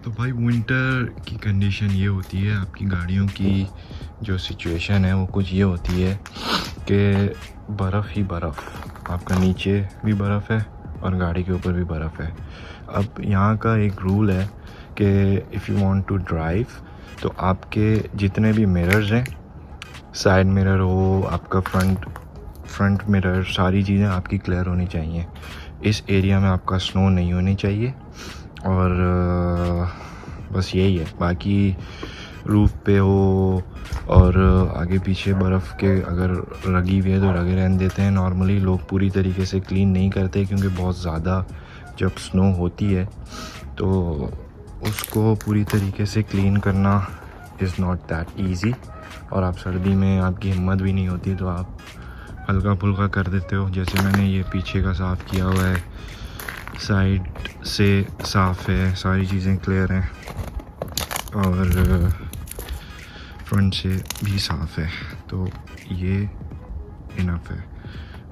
तो भाई विंटर की कंडीशन ये होती है, आपकी गाड़ियों की जो सिचुएशन है वो कुछ ये होती है कि बर्फ़ ही बर्फ़, आपका नीचे भी बर्फ़ है और गाड़ी के ऊपर भी बर्फ़ है। अब यहाँ का एक रूल है कि if you want to drive, तो आपके जितने भी मिरर्स हैं, साइड मिरर हो, आपका फ्रंट मिरर, सारी चीज़ें आपकी क्लियर होनी चाहिए। इस एरिया में आपका स्नो नहीं होनी चाहिए और बस यही है। बाकी रूफ़ पे हो और आगे पीछे बर्फ़ के अगर लगी हुई है तो लगे रहने देते हैं। नॉर्मली लोग पूरी तरीके से क्लीन नहीं करते क्योंकि बहुत ज़्यादा जब स्नो होती है तो उसको पूरी तरीके से क्लीन करना इज़ नॉट दैट ईज़ी। और आप सर्दी में आपकी हिम्मत भी नहीं होती तो आप हल्का फुल्का कर देते हो। जैसे मैंने ये पीछे का साफ़ किया हुआ है, साइड से साफ़ है, सारी चीज़ें क्लियर हैं और फ्रंट से भी साफ़ है। तो ये इनफ है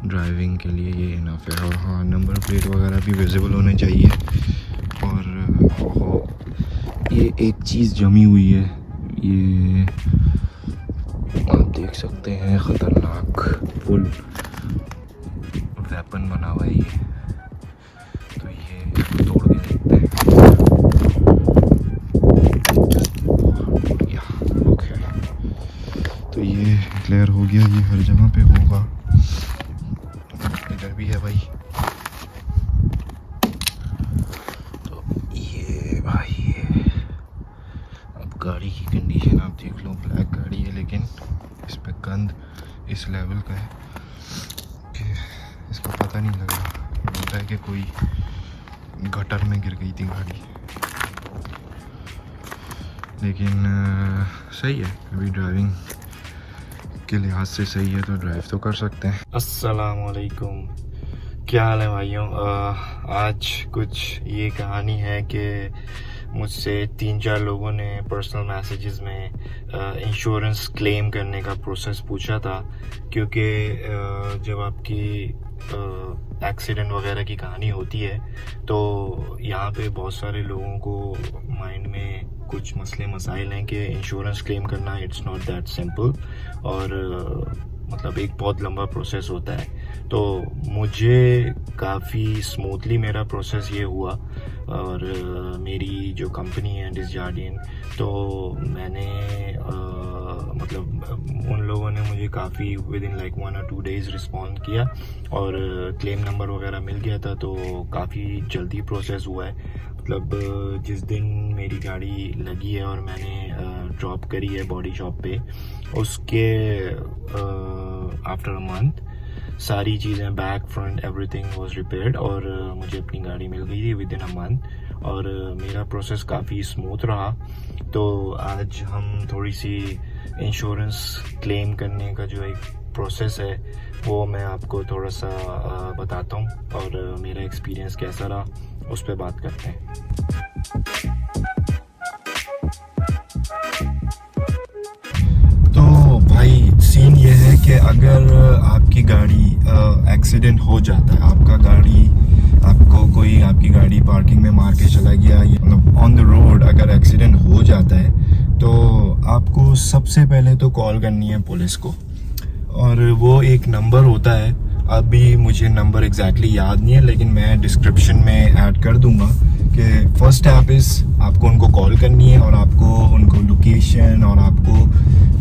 ड्राइविंग के लिए, ये इनफ है। और हाँ, नंबर प्लेट वगैरह भी विजिबल होने चाहिए। और ये एक चीज़ जमी हुई है, ये आप देख सकते हैं, ख़तरनाक फुल वेपन बना हुआ है ये। तो ये तोड़ के देखते हैं। ओके, तो ये क्लियर हो गया, ये हर जगह पे होगा। इधर भी है भाई। तो ये भाई, अब गाड़ी की कंडीशन आप देख लो। ब्लैक गाड़ी है लेकिन इस पे गंद इस लेवल का है कि इसका पता नहीं लग रहा। लगता है कि कोई गटर में गिर गई थी गाड़ी। लेकिन सही है, अभी ड्राइविंग के लिहाज से सही है तो ड्राइव तो कर सकते हैं। अस्सलाम वालेकुम, क्या हाल है भाइयों। आज कुछ ये कहानी है कि मुझसे 3-4 लोगों ने पर्सनल मैसेजेस में इंश्योरेंस क्लेम करने का प्रोसेस पूछा था। क्योंकि जब आपकी एक्सीडेंट वगैरह की कहानी होती है तो यहाँ पे बहुत सारे लोगों को माइंड में कुछ मसले मसाइल हैं कि इंश्योरेंस क्लेम करना इट्स नॉट दैट सिंपल और मतलब एक बहुत लंबा प्रोसेस होता है। तो मुझे काफ़ी स्मूथली मेरा प्रोसेस ये हुआ और मेरी जो कंपनी है डिसजार्डियन, तो मैंने मतलब उन लोगों ने मुझे काफ़ी with in like 1 or 2 days respond किया और क्लेम नंबर वगैरह मिल गया था। तो काफ़ी जल्दी प्रोसेस हुआ है। मतलब जिस दिन मेरी गाड़ी लगी है और मैंने ड्रॉप करी है बॉडी शॉप पे, उसके आफ्टर अ मंथ सारी चीज़ें back front everything was repaired और मुझे अपनी गाड़ी मिल गई थी विद इन अ मंथ और मेरा प्रोसेस काफ़ी स्मूथ रहा। तो आज हम थोड़ी सी इंश्योरेंस क्लेम करने का जो एक प्रोसेस है वो मैं आपको थोड़ा सा बताता हूँ और मेरा एक्सपीरियंस कैसा रहा उस पर बात करते हैं। तो भाई सीन ये है कि अगर आपकी गाड़ी एक्सीडेंट हो जाता है, आपको कोई आपकी गाड़ी पार्किंग में मार के चला गया या मतलब ऑन द रोड अगर एक्सीडेंट हो जाता है तो आपको सबसे पहले तो कॉल करनी है पुलिस को। और वो एक नंबर होता है, अभी मुझे नंबर एग्जैक्टली याद नहीं है लेकिन मैं डिस्क्रिप्शन में ऐड कर दूंगा कि फर्स्ट स्टेप इज़ आपको उनको कॉल करनी है और आपको उनको लोकेशन और आपको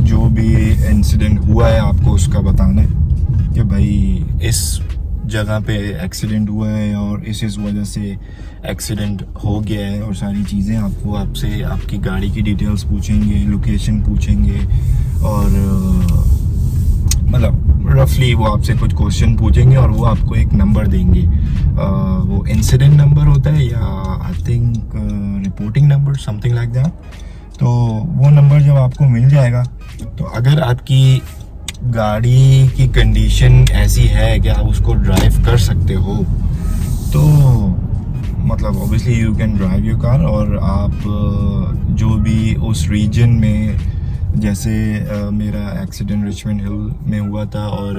जो भी इंसिडेंट हुआ है आपको उसका बताना है कि भाई इस जगह पे एक्सीडेंट हुआ है और इस वजह से एक्सीडेंट हो गया है और सारी चीज़ें आपको आपसे आपकी गाड़ी की डिटेल्स पूछेंगे, लोकेशन पूछेंगे और मतलब रफली वो आपसे कुछ क्वेश्चन पूछेंगे और वो आपको एक नंबर देंगे। वो इंसिडेंट नंबर होता है या I think reporting number, something like that. तो वो नंबर जब आपको मिल जाएगा तो अगर आपकी गाड़ी की कंडीशन ऐसी है कि आप उसको ड्राइव कर सकते हो तो मतलब obviously you can drive your car. और आप जो भी उस रीजन में, जैसे मेरा एक्सीडेंट रिचमंड हिल में हुआ था और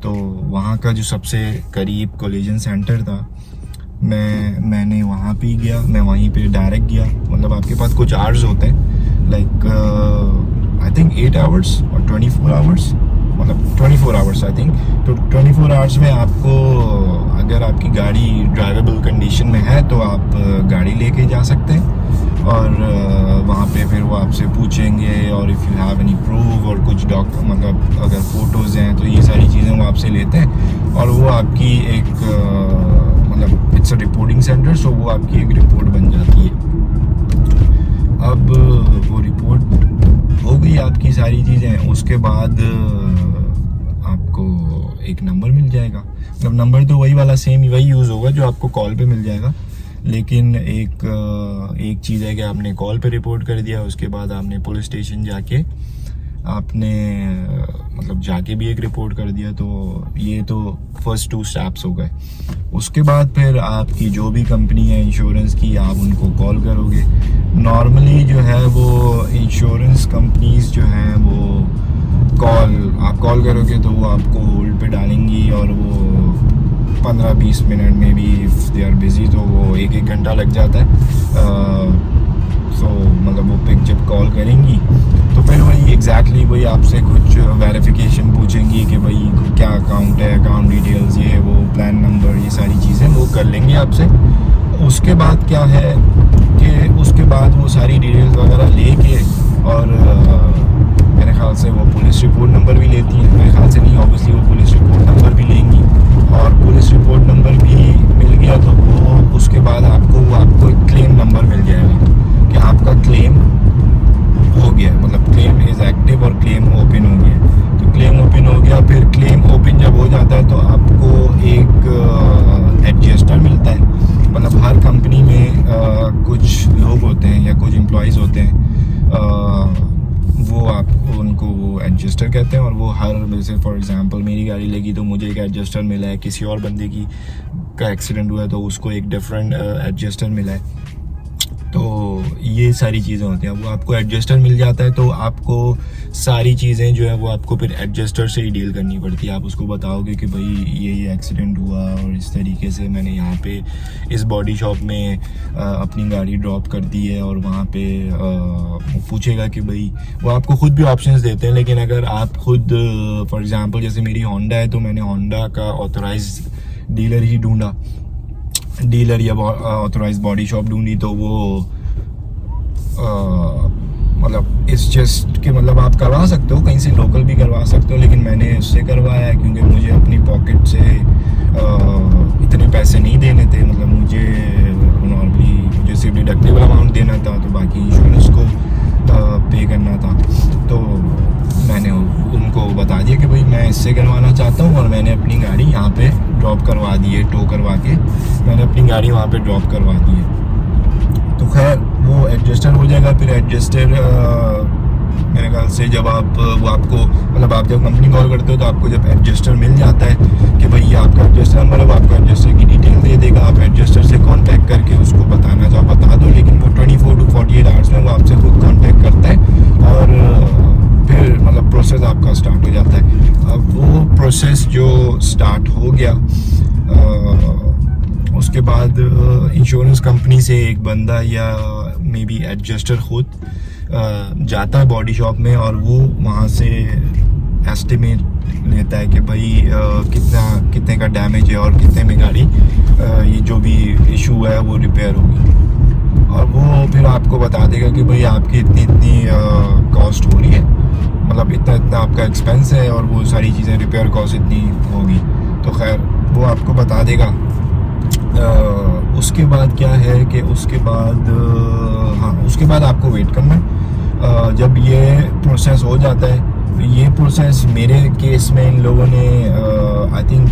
तो वहाँ का जो सबसे करीब कोलिजन सेंटर था मैंने वहाँ पे गया, मैं वहीं पे डायरेक्ट गया। मतलब आपके पास कुछ आवर्स होते हैं, लाइक आई थिंक 8 आवर्स और 24 आवर्स, मतलब 24 आवर्स आई थिंक। तो 24 आवर्स में आपको, अगर आपकी गाड़ी ड्राइवेबल कंडीशन में है तो आप गाड़ी लेके जा सकते हैं। और वहाँ पे फिर वो आपसे पूछेंगे, और if you have any proof और कुछ मतलब अगर फ़ोटोज़ हैं तो ये सारी चीज़ें वो आपसे लेते हैं। और वो आपकी एक मतलब इट्स अ रिपोर्टिंग सेंटर, सो वो आपकी एक रिपोर्ट बन जाती है। अब वो रिपोर्ट हो गई आपकी सारी चीज़ें, उसके बाद आपको एक नंबर मिल जाएगा। मतलब नंबर तो वही वाला सेम ही वही यूज़ होगा जो आपको कॉल पे मिल जाएगा, लेकिन एक चीज़ है कि आपने कॉल पे रिपोर्ट कर दिया, उसके बाद आपने पुलिस स्टेशन जाके आपने मतलब जाके भी एक रिपोर्ट कर दिया। तो ये तो फर्स्ट 2 स्टेप्स हो गए। उसके बाद फिर आपकी जो भी कंपनी है इंश्योरेंस की, आप उनको कॉल करोगे। नॉर्मली जो है वो इंश्योरेंस कंपनीज जो हैं वो आप कॉल करोगे तो वो आपको होल्ड पे डालेंगी, और वो 15-20 मिनट में भी इफ़ दे आर बिजी तो वो 1-1 घंटा लग जाता है। सो मतलब वो पिक जब कॉल करेंगी तो फिर वही एग्जैक्टली वही आपसे कुछ वेरिफिकेशन पूछेंगी कि भाई क्या अकाउंट है, अकाउंट डिटेल्स, ये वो प्लान नंबर, ये सारी चीज़ें वो कर लेंगे आपसे। उसके बाद क्या है कि उसके बाद वो सारी डिटेल्स वगैरह लेके, और मेरे ख्याल से वो पुलिस रिपोर्ट नंबर भी लेती हैं, मेरे ख्याल से नहीं, ऑब्वियसली वो पुलिस रिपोर्ट नंबर भी लेंगी। और पुलिस रिपोर्ट नंबर भी मिल गया तो वो उसके बाद आपको एक क्लेम नंबर मिल जाएगा कि आपका क्लेम हो गया, मतलब क्लेम इज़ एक्टिव और क्लेम ओपन हो गया। तो क्लेम ओपन हो गया, फिर क्लेम ओपन जब हो जाता है तो आपको एक एडजस्टर मिलता है। मतलब हर कंपनी में कुछ लोग होते हैं या कुछ एम्प्लॉयज़ होते हैं, वो आपको उनको वो एडजस्टर कहते हैं। और वो हर, जैसे फॉर एग्जांपल मेरी गाड़ी लगी तो मुझे एक एडजस्टर मिला है, किसी और बंदे का एक्सीडेंट हुआ है तो उसको एक डिफरेंट एडजस्टर मिला है। तो ये सारी चीज़ें होती हैं। वो आपको एडजस्टर मिल जाता है तो आपको सारी चीज़ें जो है वो आपको फिर एडजस्टर से ही डील करनी पड़ती है। आप उसको बताओगे कि भाई ये एक्सीडेंट हुआ और इस तरीके से मैंने यहाँ पे इस बॉडी शॉप में अपनी गाड़ी ड्रॉप कर दी है, और वहाँ पे वो पूछेगा कि भाई, वो आपको खुद भी ऑप्शंस देते हैं। लेकिन अगर आप खुद फॉर एग्जांपल जैसे मेरी होंडा है तो मैंने होंडा का ऑथराइज डीलर ही ढूंढा, डीलर या ऑथराइज बॉडी शॉप ढूंढी, तो वो मतलब इस जस्ट कि मतलब आप करवा सकते हो, कहीं से लोकल भी करवा सकते हो, लेकिन मैंने उससे करवाया है क्योंकि मुझे अपनी पॉकेट से इतने पैसे नहीं देने थे। मतलब मुझे सिर्फ डिडक्टिबल अमाउंट देना था, तो बाकी इंश्योरेंस को पे करना था। तो मैंने उनको बता दिया कि भाई मैं इससे करवाना चाहता हूँ, और मैंने अपनी गाड़ी यहाँ पे ड्रॉप करवा दी है, टो करवा के मैंने अपनी गाड़ी वहाँ पे ड्रॉप करवा दी है। तो खैर वो एडजस्टर हो जाएगा। फिर एडजस्टर मेरे ख्याल से जब वो आपको, मतलब आप जब कंपनी कॉल करते हो तो आपको जब एडजस्टर मिल जाता है कि भाई ये आपका एडजस्टर नंबर है, वो आपको एडजस्टर की डिटेल दे देगा। आप एडजस्टर से कांटेक्ट करके उसको बताना चाहो बता दो, लेकिन वो 24 to 48 आवर्स में वो आपसे खुद कांटेक्ट करता है, और फिर मतलब प्रोसेस आपका स्टार्ट हो जाता है। अब वो प्रोसेस जो स्टार्ट हो गया, उसके बाद इंश्योरेंस कंपनी से एक बंदा या मे बी एडजस्टर खुद जाता है बॉडी शॉप में, और वो वहाँ से एस्टिमेट लेता है कि भाई कितने का डैमेज है और कितने में गाड़ी ये जो भी इशू है वो रिपेयर होगी। और वो फिर आपको बता देगा कि भाई आपकी इतनी कॉस्ट हो रही है, मतलब इतना आपका एक्सपेंस है, और वो सारी चीज़ें रिपेयर कॉस्ट इतनी होगी। तो खैर वो आपको बता देगा। उसके बाद क्या है कि उसके बाद आपको वेट करना है। जब ये प्रोसेस हो जाता है, ये प्रोसेस मेरे केस में इन लोगों ने आई थिंक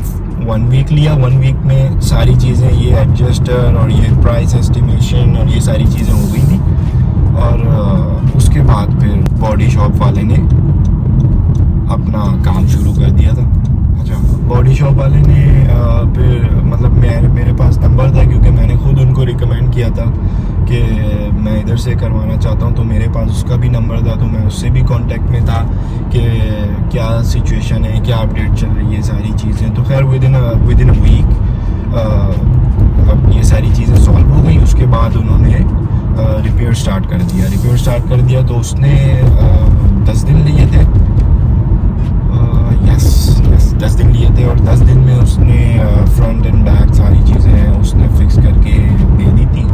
1 वीक लिया। 1 वीक में सारी चीज़ें, ये एडजस्टर और ये प्राइस एस्टिमेशन और ये सारी चीज़ें हो गई थी। और उसके बाद फिर बॉडी शॉप वाले ने अपना काम शुरू कर दिया था। अच्छा, बॉडी शॉप वाले ने फिर मतलब मेरे पास नंबर था, क्योंकि मैंने खुद उनको रिकमेंड किया था कि मैं इधर से करवाना चाहता हूँ, तो मेरे पास उसका भी नंबर था, तो मैं उससे भी कांटेक्ट में था कि क्या सिचुएशन है, क्या अपडेट चल रही है, सारी चीज़ें। तो खैर विद इन अ वीक अब ये सारी चीज़ें सॉल्व हो गई। उसके बाद उन्होंने रिपेयर स्टार्ट कर दिया तो उसने 10 दिन लिए थे। यस 10 दिन लिए थे और 10 दिन में उसने फ्रंट एंड बैक सारी चीज़ें उसने फिक्स करके दे दी थी।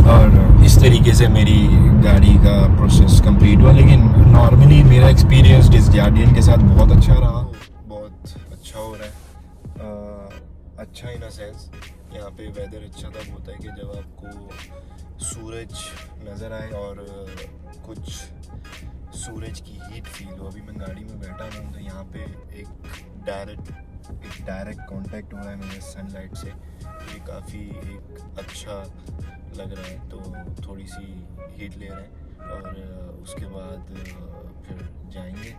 और इस तरीके से मेरी गाड़ी का प्रोसेस कंप्लीट हुआ। लेकिन नॉर्मली मेरा एक्सपीरियंस डिसगार्डियन के साथ बहुत अच्छा रहा, बहुत अच्छा हो रहा है। अच्छा इन अ सेंस यहाँ पे वेदर अच्छा तब होता है कि जब आपको सूरज नज़र आए और कुछ सूरज की हीट फील हो। अभी मैं गाड़ी में बैठा हूँ तो यहाँ पे एक डायरेक्ट कांटेक्ट हो रहा है मेरे सनलाइट से। ये काफ़ी एक अच्छा लग रहा है, तो थोड़ी सी हीट ले रहे हैं और उसके बाद फिर जाएंगे।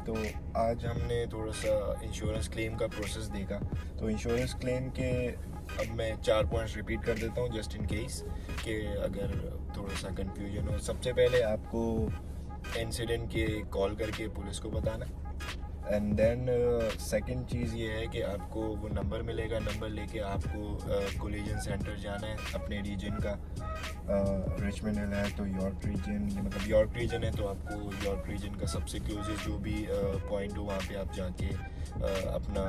तो आज हमने थोड़ा सा इंश्योरेंस क्लेम का प्रोसेस देखा। तो इंश्योरेंस क्लेम के अब मैं 4 पॉइंट्स रिपीट कर देता हूँ जस्ट इन केस कि अगर थोड़ा सा कंफ्यूजन हो। सबसे पहले आपको इंसिडेंट के कॉल करके पुलिस को बताना। एंड देन सेकंड चीज़ ये है कि आपको वो नंबर मिलेगा, नंबर लेके आपको कोलिजन सेंटर जाना है अपने रीजन का। रिचमंड हिल है तो यॉर्क रीजन, मतलब यॉर्क रीजन है तो आपको यॉर्क रीजन का सबसे क्लोजेस्ट जो भी पॉइंट हो वहाँ पे आप जाके अपना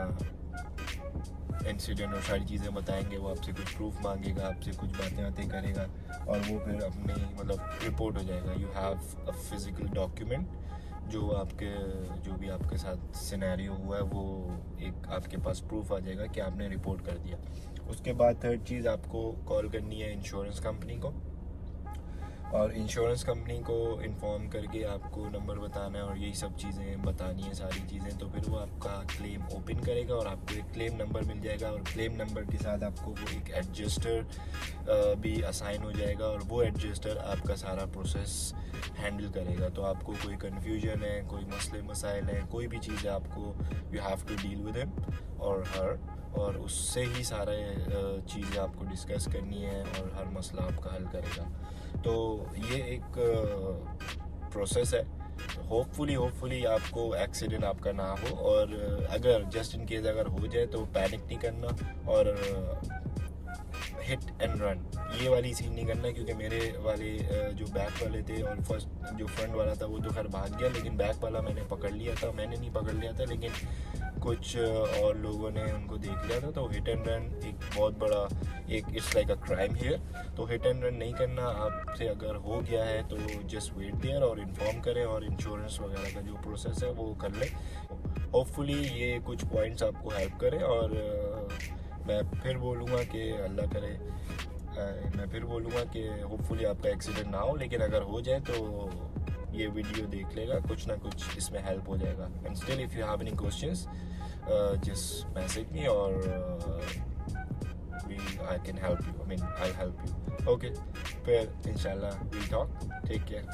इंसिडेंट और सारी चीज़ें बताएंगे। वो आपसे कुछ प्रूफ मांगेगा, आपसे कुछ बातें करेगा और वो फिर अपनी मतलब रिपोर्ट हो जाएगा। You have a physical document जो भी आपके साथ सिनेरियो हुआ है वो एक आपके पास प्रूफ आ जाएगा कि आपने रिपोर्ट कर दिया। उसके बाद थर्ड चीज़ आपको कॉल करनी है इंश्योरेंस कंपनी को और इंश्योरेंस कंपनी को इन्फॉर्म करके आपको नंबर बताना है और यही सब चीज़ें बतानी है सारी चीज़ें। तो फिर वो आपका क्लेम ओपन करेगा और आपको एक क्लेम नंबर मिल जाएगा और क्लेम नंबर के साथ आपको वो एक एडजस्टर भी असाइन हो जाएगा और वो एडजस्टर आपका सारा प्रोसेस हैंडल करेगा। तो आपको कोई कन्फ्यूजन है, कोई मसले मसाइल हैं, कोई भी चीज़ है, आपको you have to deal with him और हर, और उससे ही सारे चीज़ें आपको डिस्कस करनी है और हर मसला आपका हल करेगा। तो ये एक प्रोसेस है। होपफुली आपको एक्सीडेंट आपका ना हो और अगर जस्ट इन केस अगर हो जाए तो पैनिक नहीं करना और हिट एंड रन ये वाली सीन नहीं करना, क्योंकि मेरे वाले जो बैक वाले थे और फर्स्ट जो फ्रंट वाला था वो तो खैर भाग गया, लेकिन बैक वाला मैंने पकड़ लिया था। मैंने नहीं पकड़ लिया था लेकिन कुछ और लोगों ने उनको देख लिया था। तो हिट एंड रन एक बहुत बड़ा एक it's like a crime here. तो हिट एंड रन नहीं करना। आपसे अगर हो गया है तो जस्ट वेट देयर और इन्फॉर्म करें और इंश्योरेंस वगैरह का जो प्रोसेस है वो कर लें। होपफुली ये कुछ पॉइंट्स आपको हेल्प करें और मैं फिर बोलूँगा कि अल्लाह करे, मैं फिर बोलूँगा कि होपफुली आपका एक्सीडेंट ना हो, लेकिन अगर हो जाए तो ये वीडियो देख लेगा, कुछ ना कुछ इसमें हेल्प हो जाएगा। And still if you have any questions just message me और I can help you. I mean, I'll help you. Okay, फिर इंशाल्लाह we'll talk. Take care.